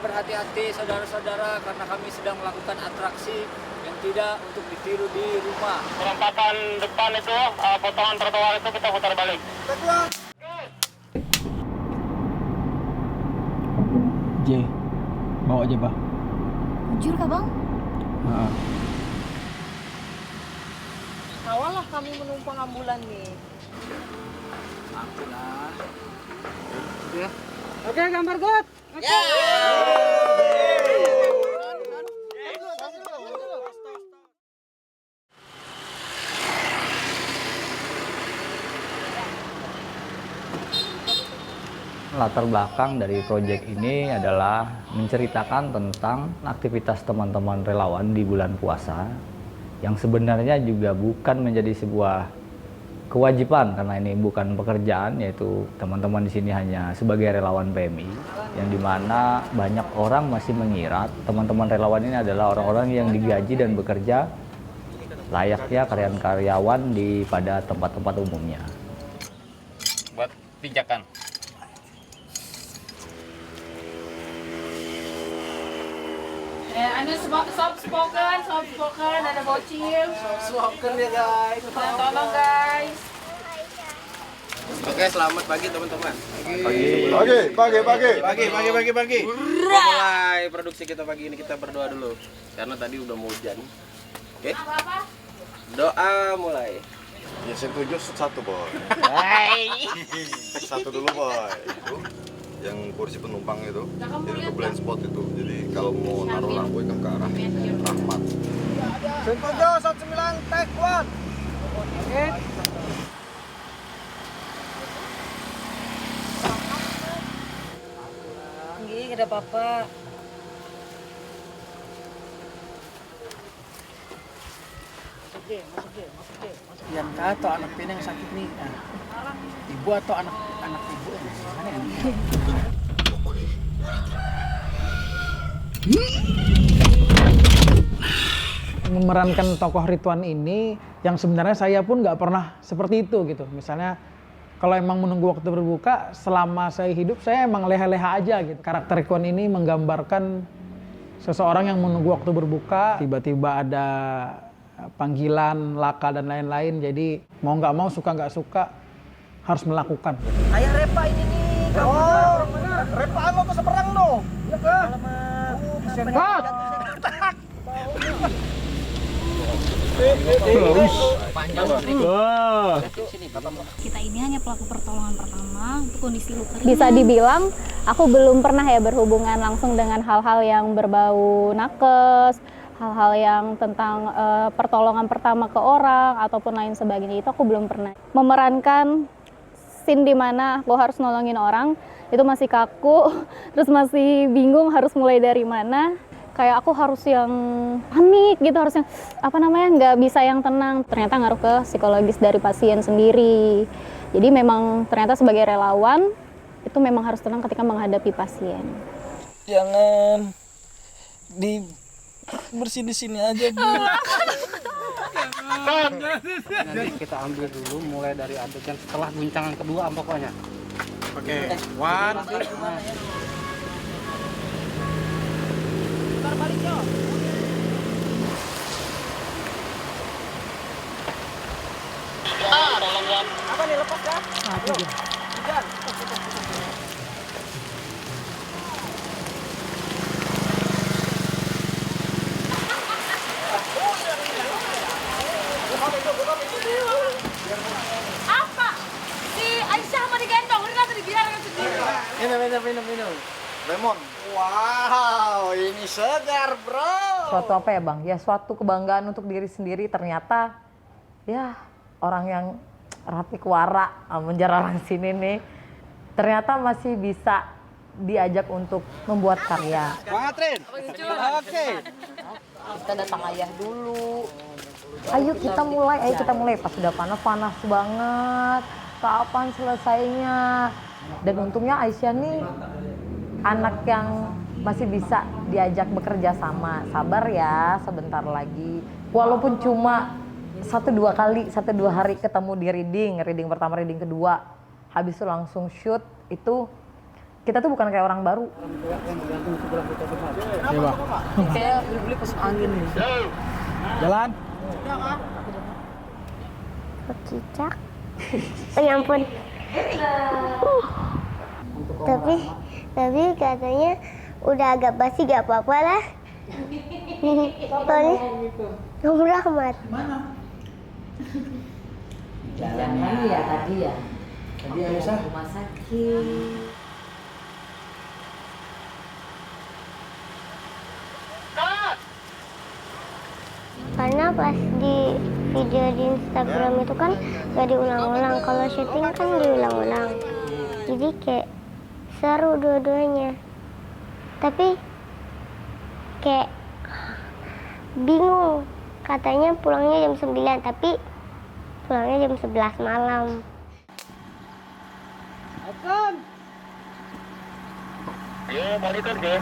berhati-hati saudara-saudara karena kami sedang melakukan atraksi yang tidak untuk ditiru di rumah. Perempatan depan itu, potongan trotoar itu kita putar balik. J, bawa aja, Bah. Jujur kah bang? Awal lah kami menumpang ambulan nih. Aku lah. Oke, gambar good. Latar belakang dari proyek ini adalah menceritakan tentang aktivitas teman-teman relawan di bulan puasa yang sebenarnya juga bukan menjadi sebuah kewajiban karena ini bukan pekerjaan, yaitu teman-teman di sini hanya sebagai relawan PMI yang dimana banyak orang masih mengira teman-teman relawan ini adalah orang-orang yang digaji dan bekerja layaknya karyawan-karyawan pada tempat-tempat umumnya. Buat pijakan. Anda soft spoken, ada bocil. Soft spoken ya guys. Tolong guys. Oke, selamat pagi teman-teman. Pagi. Mulai produksi kita pagi ini, kita berdoa dulu karena tadi udah mau hujan. Oke? Doa mulai. Ya setuju satu boy. Satu dulu boy. Itu yang kursi penumpang itu ke blind spot itu. Jadi kalau mau naruh lampu kan ke arah Rahmat. Setuju 19 take 1. Oke. Nggih, ada apa-apa. Masuk deh. Yang atau anak Pina yang sakit nih. Nah, ibu atau anak ibu. Mana yang Memerankan tokoh Ridwan ini yang sebenarnya saya pun nggak pernah seperti itu gitu. Misalnya kalau emang menunggu waktu berbuka, selama saya hidup saya emang leha-leha aja gitu. Karakter Ridwan ini menggambarkan seseorang yang menunggu waktu berbuka, tiba-tiba ada panggilan, laka dan lain-lain. Jadi mau nggak mau, suka nggak suka harus melakukan. Ayah Repa ini nih. Oh, Repa lo tuh seberang lo. Iya kah? Cut! Kita ini hanya pelaku pertolongan pertama untuk kondisi luka ringan. Bisa dibilang aku belum pernah ya berhubungan langsung dengan hal-hal yang berbau nakes, hal-hal yang tentang pertolongan pertama ke orang ataupun lain sebagainya, itu aku belum pernah. Memerankan scene di mana aku harus nolongin orang itu masih kaku, terus masih bingung harus mulai dari mana. Kayak aku harus yang panik gitu, harus yang nggak bisa yang tenang. Ternyata ngaruh ke psikologis dari pasien sendiri. Jadi memang ternyata sebagai relawan itu memang harus tenang ketika menghadapi pasien. Jangan bersihin di sini aja, Bu. Nanti kita ambil dulu mulai dari adegan setelah guncangan kedua pokoknya. Oke. One. Apa nih, lepas ya? Hujan. Apa? Si Aisyah mau digendong, ini langsung dibiarkan sendiri. Minum. Lemon. Wow, ini segar, bro. Suatu apa ya Bang? Ya suatu kebanggaan untuk diri sendiri, ternyata ya orang yang rapi kuara menjara orang sini nih ternyata masih bisa diajak untuk membuat karya. Semangat, Rin. Oke. Kita datang ayah dulu. Ayo kita mulai. Pas sudah panas banget. Kapan selesainya? Dan untungnya Aisyah nih anak yang masih bisa diajak bekerja sama. Sabar ya, sebentar lagi. Walaupun cuma 1-2 hari ketemu di reading pertama, reading kedua, habis itu langsung shoot, itu kita tuh bukan kayak orang baru. Coba. Kayak beli masuk angin nih. Jalan. Cicak. Ya ampun. Tapi katanya udah agak basi gak apa-apa lah. Soalnya Om Rahmat. Jalan kali ya tadi ya. Tadi Aisyah rumah sakit. Karena pas di video di Instagram itu kan gak diulang-ulang. Kalau syuting kan diulang-ulang. Jadi kayak seru dua-duanya. Tapi kayak bingung. Katanya pulangnya jam 9, tapi pulangnya jam 11 malam. Yo, monitor deh.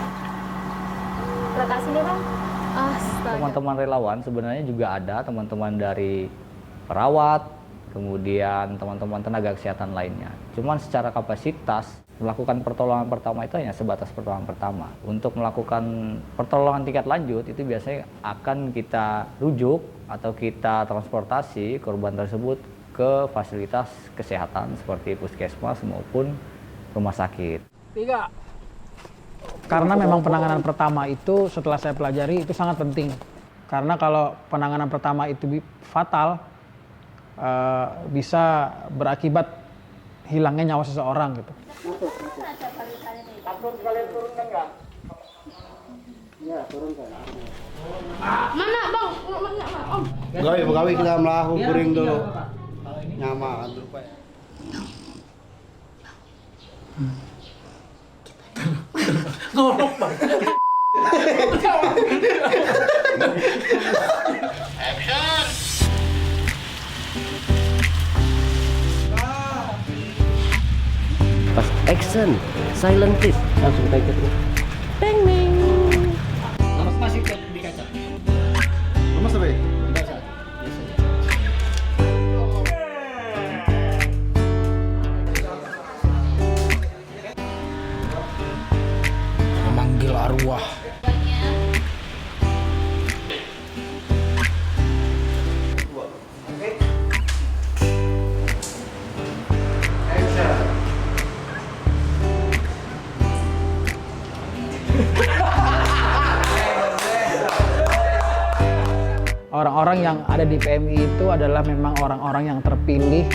Lokasi nih Bang. Teman-teman relawan sebenarnya juga ada teman-teman dari perawat, kemudian teman-teman tenaga kesehatan lainnya. Cuman secara kapasitas melakukan pertolongan pertama itu hanya sebatas pertolongan pertama. Untuk melakukan pertolongan tingkat lanjut itu biasanya akan kita rujuk atau kita transportasi korban tersebut ke fasilitas kesehatan seperti puskesmas maupun rumah sakit. 3. Karena memang penanganan pertama itu setelah saya pelajari itu sangat penting. Karena kalau penanganan pertama itu fatal, bisa berakibat hilangnya nyawa seseorang gitu. Mana Bang? Om. Gawi kita melaku kuring dulu. Nyaman rupanya. Ngomong banget. Action. Pas action, silent tip, langsung tancap. Beng beng. Lemas masih di kaca. Lemas apa ya? Biasa. Memanggil arwah. Orang-orang yang ada di PMI itu adalah memang orang-orang yang terpilih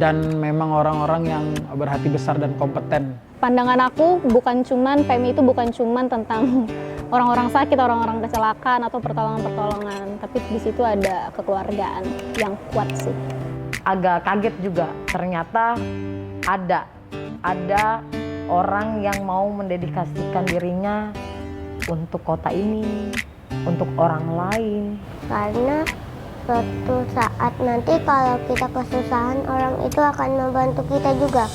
dan memang orang-orang yang berhati besar dan kompeten. Pandangan aku bukan cuman PMI itu bukan cuman tentang orang-orang sakit, orang-orang kecelakaan atau pertolongan-pertolongan, tapi di situ ada kekeluargaan yang kuat sih. Agak kaget juga, ternyata ada orang yang mau mendedikasikan dirinya untuk kota ini, untuk orang lain. Karena suatu saat nanti kalau kita kesusahan, orang itu akan membantu kita juga.